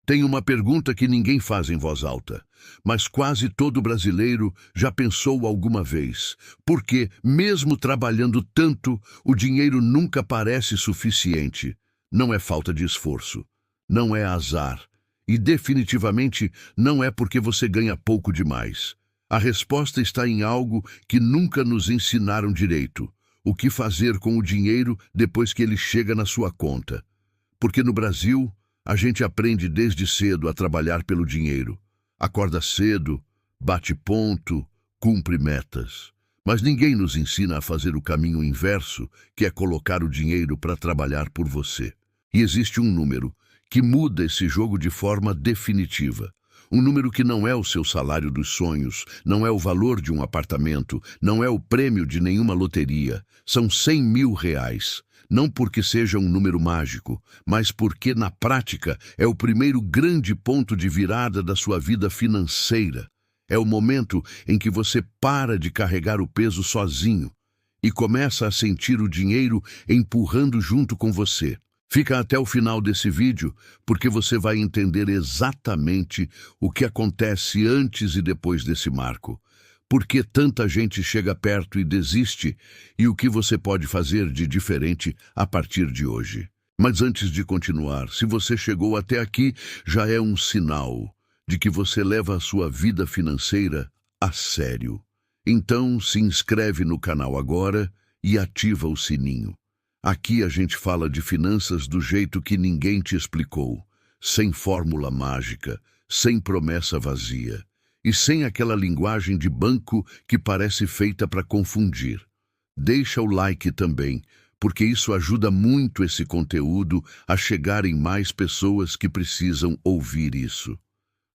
Tem uma pergunta que ninguém faz em voz alta, mas quase todo brasileiro já pensou alguma vez. Por que, mesmo trabalhando tanto, o dinheiro nunca parece suficiente? Não é falta de esforço, não é azar, e definitivamente não é porque você ganha pouco demais. A resposta está em algo que nunca nos ensinaram direito: o que fazer com o dinheiro depois que ele chega na sua conta. Porque no Brasil, a gente aprende desde cedo a trabalhar pelo dinheiro. Acorda cedo, bate ponto, cumpre metas. Mas ninguém nos ensina a fazer o caminho inverso, que é colocar o dinheiro para trabalhar por você. E existe um número que muda esse jogo de forma definitiva. Um número que não é o seu salário dos sonhos, não é o valor de um apartamento, não é o prêmio de nenhuma loteria. São 100 mil reais. Não porque seja um número mágico, mas porque, na prática, é o primeiro grande ponto de virada da sua vida financeira. É o momento em que você para de carregar o peso sozinho e começa a sentir o dinheiro empurrando junto com você. Fica até o final desse vídeo, porque você vai entender exatamente o que acontece antes e depois desse marco. Por que tanta gente chega perto e desiste, e o que você pode fazer de diferente a partir de hoje. Mas antes de continuar, se você chegou até aqui, já é um sinal de que você leva a sua vida financeira a sério. Então, se inscreve no canal agora e ativa o sininho. Aqui a gente fala de finanças do jeito que ninguém te explicou, sem fórmula mágica, sem promessa vazia e sem aquela linguagem de banco que parece feita para confundir. Deixa o like também, porque isso ajuda muito esse conteúdo a chegar em mais pessoas que precisam ouvir isso.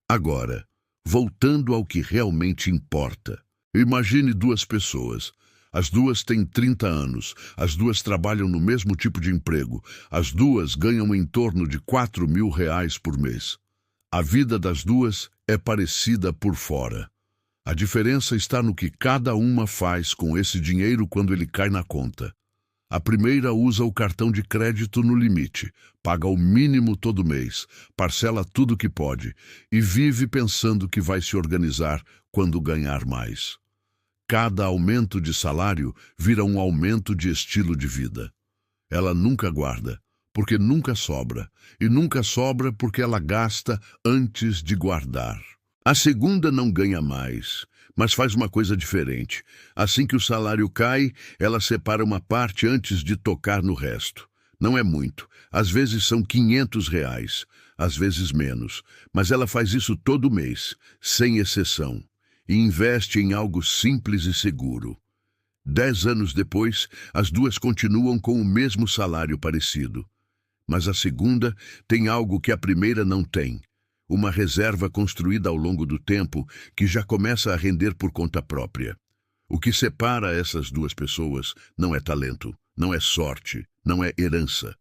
Agora, voltando ao que realmente importa. Imagine duas pessoas. As duas têm 30 anos, as duas trabalham no mesmo tipo de emprego, as duas ganham em torno de 4 mil reais por mês. A vida das duas é parecida por fora. A diferença está no que cada uma faz com esse dinheiro quando ele cai na conta. A primeira usa o cartão de crédito no limite, paga o mínimo todo mês, parcela tudo que pode e vive pensando que vai se organizar quando ganhar mais. Cada aumento de salário vira um aumento de estilo de vida. Ela nunca guarda, porque nunca sobra, e nunca sobra porque ela gasta antes de guardar. A segunda não ganha mais, mas faz uma coisa diferente. Assim que o salário cai, ela separa uma parte antes de tocar no resto. Não é muito, às vezes são 500 reais, às vezes menos, mas ela faz isso todo mês, sem exceção. E investe em algo simples e seguro. 10 anos depois, as duas continuam com o mesmo salário parecido. Mas a segunda tem algo que a primeira não tem. Uma reserva construída ao longo do tempo que já começa a render por conta própria. O que separa essas duas pessoas não é talento, não é sorte, não é herança.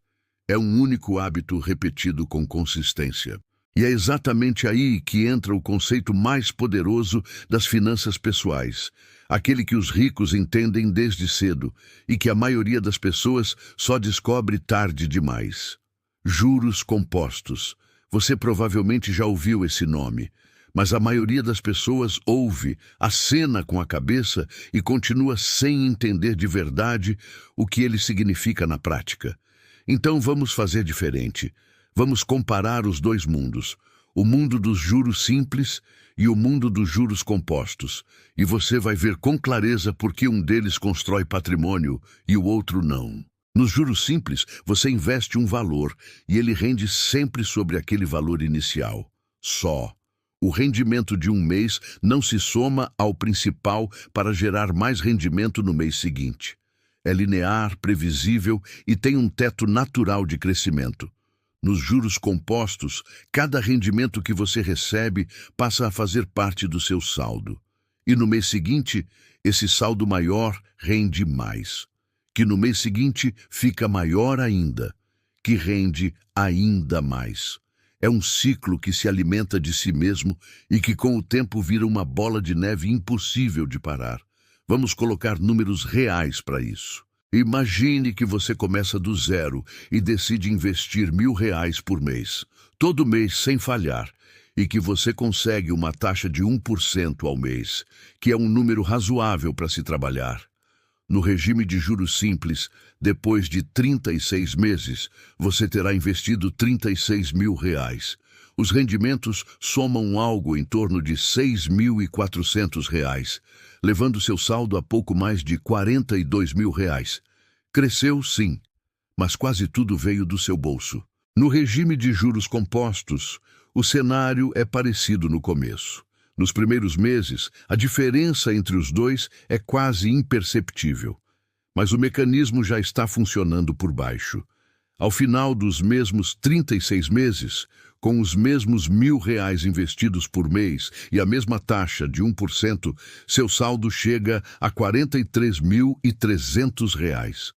É um único hábito repetido com consistência. E é exatamente aí que entra o conceito mais poderoso das finanças pessoais, aquele que os ricos entendem desde cedo e que a maioria das pessoas só descobre tarde demais. Juros compostos. Você provavelmente já ouviu esse nome, mas a maioria das pessoas ouve, acena com a cabeça e continua sem entender de verdade o que ele significa na prática. Então vamos fazer diferente. Vamos comparar os dois mundos, o mundo dos juros simples e o mundo dos juros compostos, e você vai ver com clareza por que um deles constrói patrimônio e o outro não. Nos juros simples, você investe um valor e ele rende sempre sobre aquele valor inicial. Só. O rendimento de um mês não se soma ao principal para gerar mais rendimento no mês seguinte. É linear, previsível e tem um teto natural de crescimento. Nos juros compostos, cada rendimento que você recebe passa a fazer parte do seu saldo. E no mês seguinte, esse saldo maior rende mais. Que no mês seguinte fica maior ainda, que rende ainda mais. É um ciclo que se alimenta de si mesmo e que com o tempo vira uma bola de neve impossível de parar. Vamos colocar números reais para isso. Imagine que você começa do zero e decide investir R$ 1.000 por mês, todo mês sem falhar, e que você consegue uma taxa de 1% ao mês, que é um número razoável para se trabalhar. No regime de juros simples, depois de 36 meses, você terá investido R$ 36.000. Os rendimentos somam algo em torno de R$ 6.400, levando seu saldo a pouco mais de R$ 42.000. Cresceu, sim, mas quase tudo veio do seu bolso. No regime de juros compostos, o cenário é parecido no começo. Nos primeiros meses, a diferença entre os dois é quase imperceptível, mas o mecanismo já está funcionando por baixo. Ao final dos mesmos 36 meses, com os mesmos R$ 1.000 investidos por mês e a mesma taxa de 1%, seu saldo chega a R$ 43.300.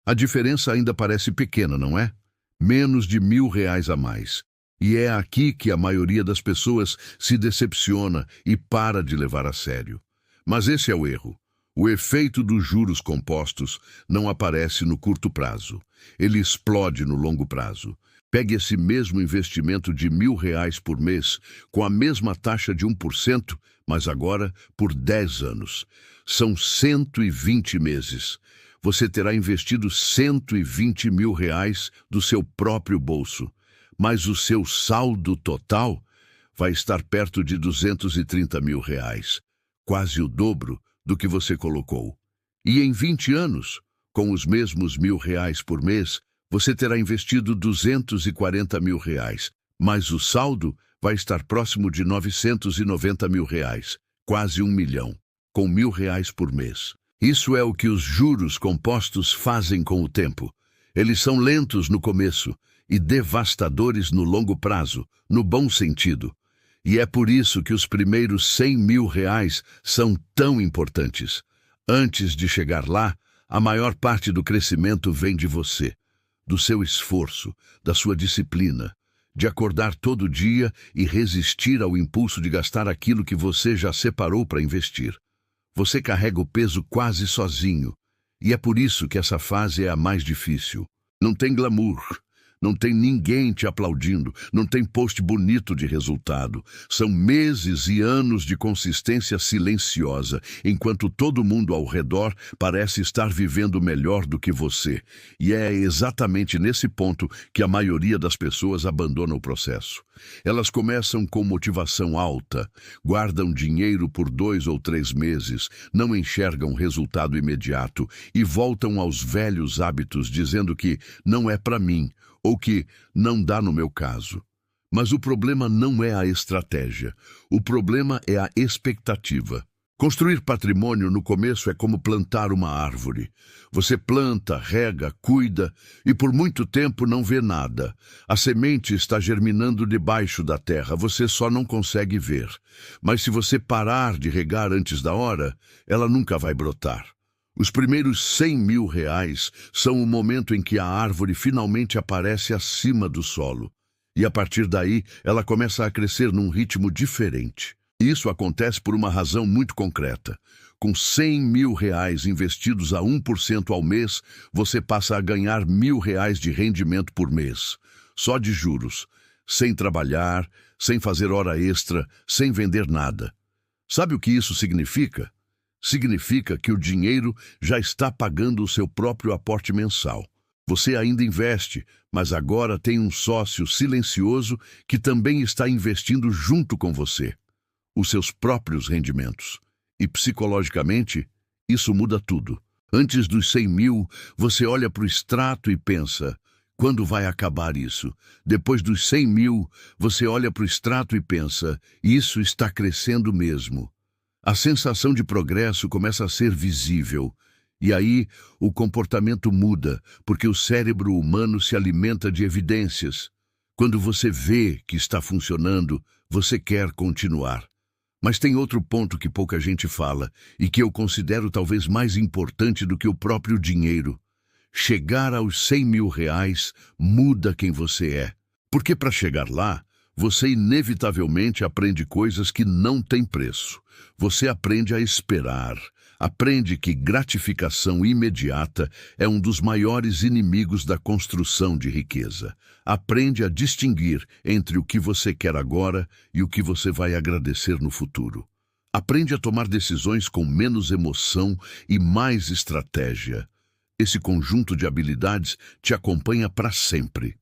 A diferença ainda parece pequena, não é? Menos de R$ 1.000 a mais. E é aqui que a maioria das pessoas se decepciona e para de levar a sério. Mas esse é o erro. O efeito dos juros compostos não aparece no curto prazo. Ele explode no longo prazo. Pegue esse mesmo investimento de R$ 1.000 por mês, com a mesma taxa de 1%, mas agora por 10 anos. São 120 meses. Você terá investido R$ 120.000 do seu próprio bolso, mas o seu saldo total vai estar perto de R$ 230.000, quase o dobro do que você colocou. E em 20 anos, com os mesmos R$ 1.000 por mês, você terá investido R$ 240.000, mas o saldo vai estar próximo de R$ 990.000, quase R$ 1.000.000, com R$ 1.000 por mês. Isso é o que os juros compostos fazem com o tempo. Eles são lentos no começo e devastadores no longo prazo, no bom sentido. E é por isso que os primeiros R$ 100.000 são tão importantes. Antes de chegar lá, a maior parte do crescimento vem de você, do seu esforço, da sua disciplina, de acordar todo dia e resistir ao impulso de gastar aquilo que você já separou para investir. Você carrega o peso quase sozinho, e é por isso que essa fase é a mais difícil. Não tem glamour, não tem ninguém te aplaudindo, não tem post bonito de resultado. São meses e anos de consistência silenciosa, enquanto todo mundo ao redor parece estar vivendo melhor do que você. E é exatamente nesse ponto que a maioria das pessoas abandona o processo. Elas começam com motivação alta, guardam dinheiro por 2 ou 3 meses, não enxergam resultado imediato e voltam aos velhos hábitos dizendo que não é para mim, ou que não dá no meu caso. Mas o problema não é a estratégia. O problema é a expectativa. Construir patrimônio no começo é como plantar uma árvore. Você planta, rega, cuida e por muito tempo não vê nada. A semente está germinando debaixo da terra, você só não consegue ver. Mas se você parar de regar antes da hora, ela nunca vai brotar. Os primeiros R$ 100.000 são o momento em que a árvore finalmente aparece acima do solo. E a partir daí, ela começa a crescer num ritmo diferente. Isso acontece por uma razão muito concreta. Com R$ 100.000 investidos a 1% ao mês, você passa a ganhar R$ 1.000 de rendimento por mês. Só de juros. Sem trabalhar, sem fazer hora extra, sem vender nada. Sabe o que isso significa? Significa que o dinheiro já está pagando o seu próprio aporte mensal. Você ainda investe, mas agora tem um sócio silencioso que também está investindo junto com você. Os seus próprios rendimentos. E psicologicamente, isso muda tudo. Antes dos 100.000, você olha para o extrato e pensa, quando vai acabar isso? Depois dos 100.000, você olha para o extrato e pensa, isso está crescendo mesmo. A sensação de progresso começa a ser visível. E aí, o comportamento muda, porque o cérebro humano se alimenta de evidências. Quando você vê que está funcionando, você quer continuar. Mas tem outro ponto que pouca gente fala, e que eu considero talvez mais importante do que o próprio dinheiro. Chegar aos R$ 100.000 muda quem você é. Porque para chegar lá, você inevitavelmente aprende coisas que não têm preço. Você aprende a esperar, Aprende que gratificação imediata é um dos maiores inimigos da construção de riqueza. Aprende a distinguir entre o que você quer agora e o que você vai agradecer no futuro. Aprende a tomar decisões com menos emoção e mais estratégia. Esse conjunto de habilidades te acompanha para sempre.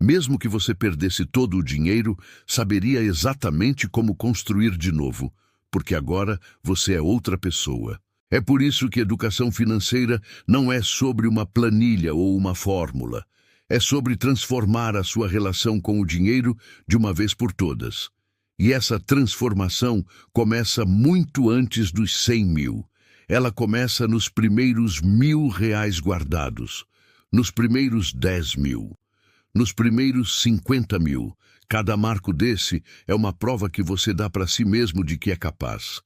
Mesmo que você perdesse todo o dinheiro, saberia exatamente como construir de novo, porque agora você é outra pessoa. É por isso que educação financeira não é sobre uma planilha ou uma fórmula. É sobre transformar a sua relação com o dinheiro de uma vez por todas. E essa transformação começa muito antes dos 100 mil. Ela começa nos primeiros R$ 1.000 guardados, nos primeiros 10 mil, nos primeiros 50 mil. Cada marco desse é uma prova que você dá para si mesmo de que é capaz.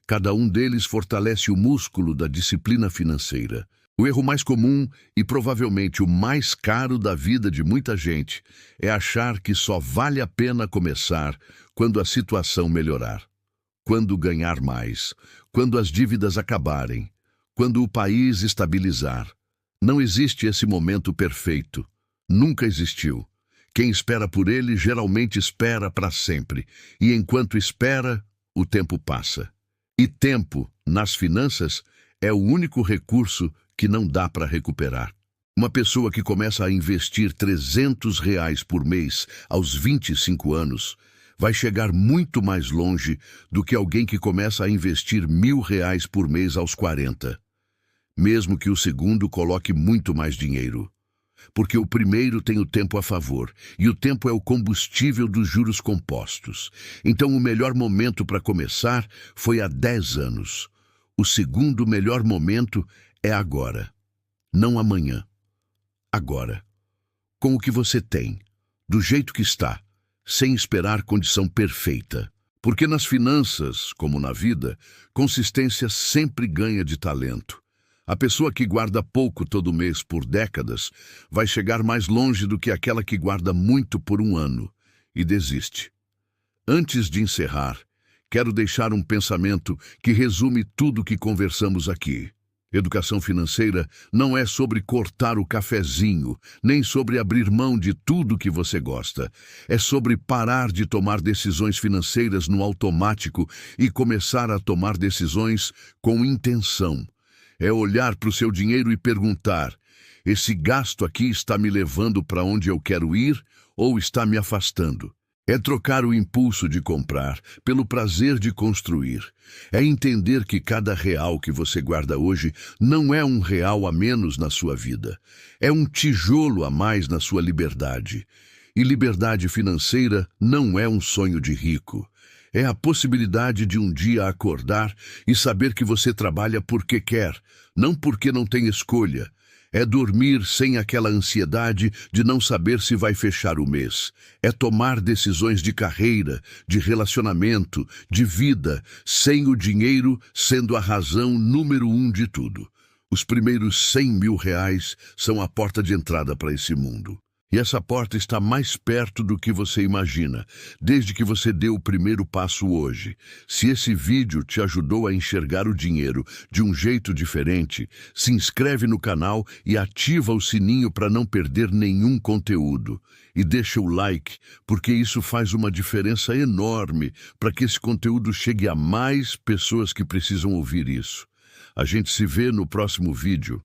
Cada um deles fortalece o músculo da disciplina financeira. O erro mais comum e provavelmente o mais caro da vida de muita gente é achar que só vale a pena começar quando a situação melhorar, quando ganhar mais, quando as dívidas acabarem, quando o país estabilizar. Não existe esse momento perfeito. Nunca existiu. Quem espera por ele geralmente espera para sempre, e enquanto espera, o tempo passa. E tempo, nas finanças, é o único recurso que não dá para recuperar. Uma pessoa que começa a investir R$ 300 por mês aos 25 anos vai chegar muito mais longe do que alguém que começa a investir R$ 1.000 por mês aos 40. Mesmo que o segundo coloque muito mais dinheiro. Porque o primeiro tem o tempo a favor, e o tempo é o combustível dos juros compostos. Então o melhor momento para começar foi há 10 anos. O segundo melhor momento é agora. Não amanhã. Agora. Com o que você tem, do jeito que está, sem esperar condição perfeita. Porque nas finanças, como na vida, consistência sempre ganha de talento. A pessoa que guarda pouco todo mês por décadas vai chegar mais longe do que aquela que guarda muito por um ano e desiste. Antes de encerrar, quero deixar um pensamento que resume tudo o que conversamos aqui. Educação financeira não é sobre cortar o cafezinho, nem sobre abrir mão de tudo que você gosta. É sobre parar de tomar decisões financeiras no automático e começar a tomar decisões com intenção. É olhar para o seu dinheiro e perguntar: esse gasto aqui está me levando para onde eu quero ir ou está me afastando? É trocar o impulso de comprar pelo prazer de construir. É entender que cada real que você guarda hoje não é um real a menos na sua vida. É um tijolo a mais na sua liberdade. E liberdade financeira não é um sonho de rico. É a possibilidade de um dia acordar e saber que você trabalha porque quer, não porque não tem escolha. É dormir sem aquela ansiedade de não saber se vai fechar o mês. É tomar decisões de carreira, de relacionamento, de vida, sem o dinheiro sendo a razão número 1 de tudo. Os primeiros R$ 100.000 são a porta de entrada para esse mundo. E essa porta está mais perto do que você imagina, desde que você deu o primeiro passo hoje. Se esse vídeo te ajudou a enxergar o dinheiro de um jeito diferente, se inscreve no canal e ativa o sininho para não perder nenhum conteúdo. E deixa o like, porque isso faz uma diferença enorme para que esse conteúdo chegue a mais pessoas que precisam ouvir isso. A gente se vê no próximo vídeo.